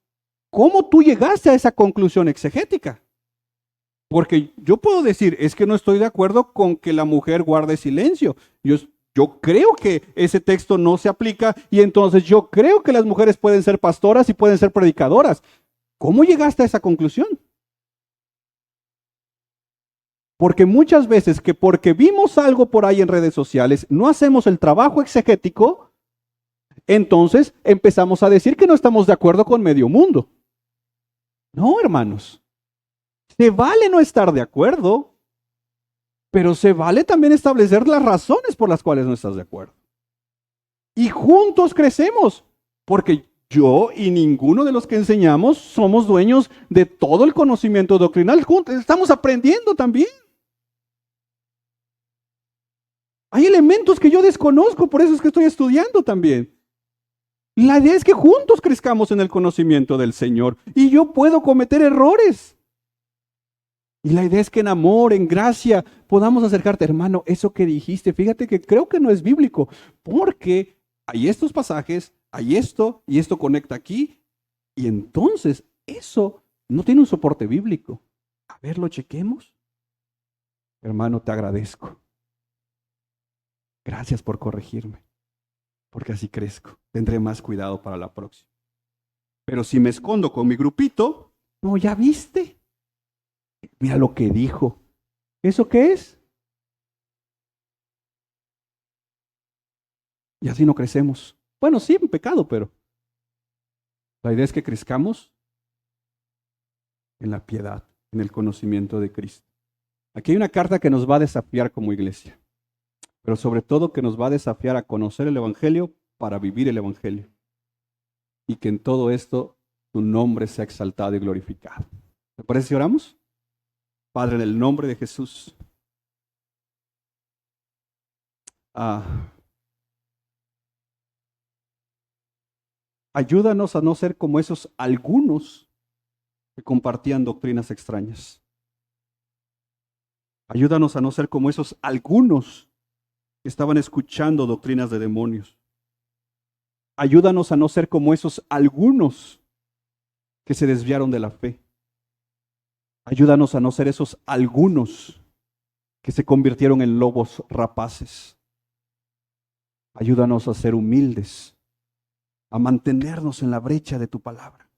A: cómo tú llegaste a esa conclusión exegética. Porque yo puedo decir, es que no estoy de acuerdo con que la mujer guarde silencio. Yo creo que ese texto no se aplica y entonces yo creo que las mujeres pueden ser pastoras y pueden ser predicadoras. ¿Cómo llegaste a esa conclusión? Porque muchas veces que porque vimos algo por ahí en redes sociales, no hacemos el trabajo exegético, entonces empezamos a decir que no estamos de acuerdo con medio mundo. No, hermanos. Se vale no estar de acuerdo, pero se vale también establecer las razones por las cuales no estás de acuerdo. Y juntos crecemos, porque yo y ninguno de los que enseñamos somos dueños de todo el conocimiento doctrinal. Juntos estamos aprendiendo también. Hay elementos que yo desconozco, por eso es que estoy estudiando también. La idea es que juntos crezcamos en el conocimiento del Señor. Y yo puedo cometer errores. Y la idea es que en amor, en gracia, podamos acercarte, hermano, eso que dijiste, fíjate que creo que no es bíblico, porque hay estos pasajes, hay esto, y esto conecta aquí, y entonces eso no tiene un soporte bíblico. A ver, lo chequemos. Hermano, te agradezco. Gracias por corregirme, porque así crezco. Tendré más cuidado para la próxima. Pero si me escondo con mi grupito, no, ya viste. Mira lo que dijo. ¿Eso qué es? Y así no crecemos. Bueno, sí, en pecado, pero la idea es que crezcamos en la piedad, en el conocimiento de Cristo. Aquí hay una carta que nos va a desafiar como iglesia, pero sobre todo que nos va a desafiar a conocer el Evangelio para vivir el Evangelio. Y que en todo esto tu nombre sea exaltado y glorificado. ¿Te parece si oramos? Padre, en el nombre de Jesús, ayúdanos a no ser como esos algunos que compartían doctrinas extrañas. Ayúdanos a no ser como esos algunos que estaban escuchando doctrinas de demonios. Ayúdanos a no ser como esos algunos que se desviaron de la fe. Ayúdanos a no ser esos algunos que se convirtieron en lobos rapaces. Ayúdanos a ser humildes, a mantenernos en la brecha de tu palabra.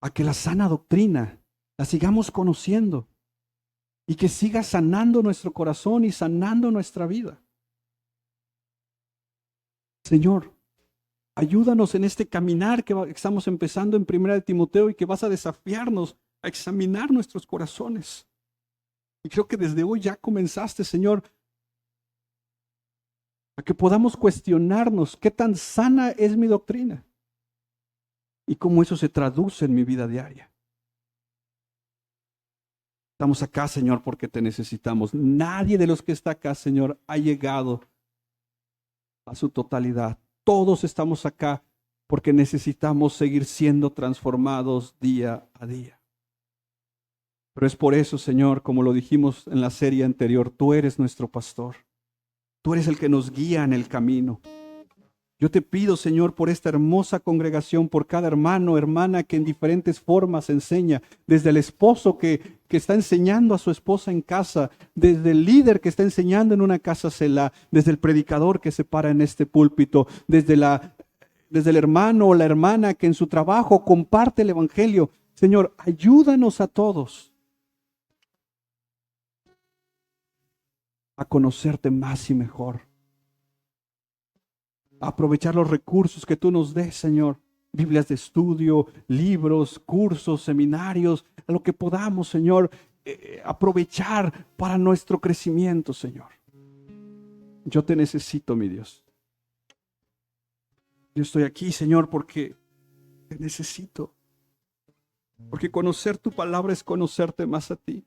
A: A que la sana doctrina la sigamos conociendo y que siga sanando nuestro corazón y sanando nuestra vida. Señor, ayúdanos en este caminar que estamos empezando en 1 Timoteo y que vas a desafiarnos a examinar nuestros corazones. Y creo que desde hoy ya comenzaste, Señor, a que podamos cuestionarnos qué tan sana es mi doctrina y cómo eso se traduce en mi vida diaria. Estamos acá, Señor, porque te necesitamos. Nadie de los que está acá, Señor, ha llegado a su totalidad. Todos estamos acá porque necesitamos seguir siendo transformados día a día. Pero es por eso, Señor, como lo dijimos en la serie anterior, tú eres nuestro pastor. Tú eres el que nos guía en el camino. Yo te pido, Señor, por esta hermosa congregación, por cada hermano, hermana que en diferentes formas enseña, desde el esposo que está enseñando a su esposa en casa, desde el líder que está enseñando en una casa Selah, desde el predicador que se para en este púlpito, desde el hermano o la hermana que en su trabajo comparte el evangelio. Señor, ayúdanos a todos a conocerte más y mejor, a aprovechar los recursos que tú nos des, Señor. Biblias de estudio, libros, cursos, seminarios, lo que podamos, Señor, aprovechar para nuestro crecimiento, Señor. Yo te necesito, mi Dios. Yo estoy aquí, Señor, porque te necesito. Porque conocer tu palabra es conocerte más a ti.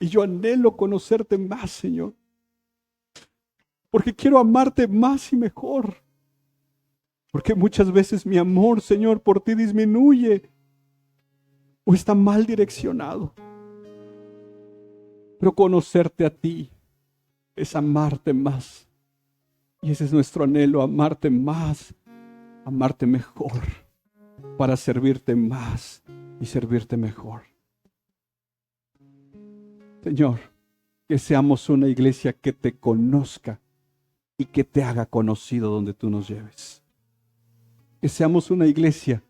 A: Y yo anhelo conocerte más, Señor. Porque quiero amarte más y mejor. Porque muchas veces mi amor, Señor, por ti disminuye o está mal direccionado. Pero conocerte a ti es amarte más. Y ese es nuestro anhelo, amarte más, amarte mejor, para servirte más y servirte mejor. Señor, que seamos una iglesia que te conozca y que te haga conocido donde tú nos lleves. Que seamos una iglesia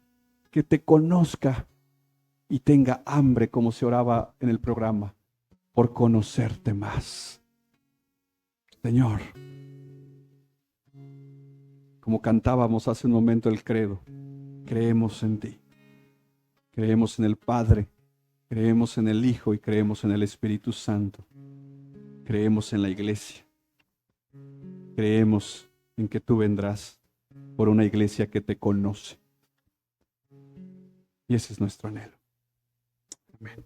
A: que te conozca y tenga hambre, como se oraba en el programa, por conocerte más. Señor, como cantábamos hace un momento el credo, creemos en ti. Creemos en el Padre, creemos en el Hijo y creemos en el Espíritu Santo. Creemos en la iglesia. Creemos en que tú vendrás por una iglesia que te conoce. Y ese es nuestro anhelo. Amén.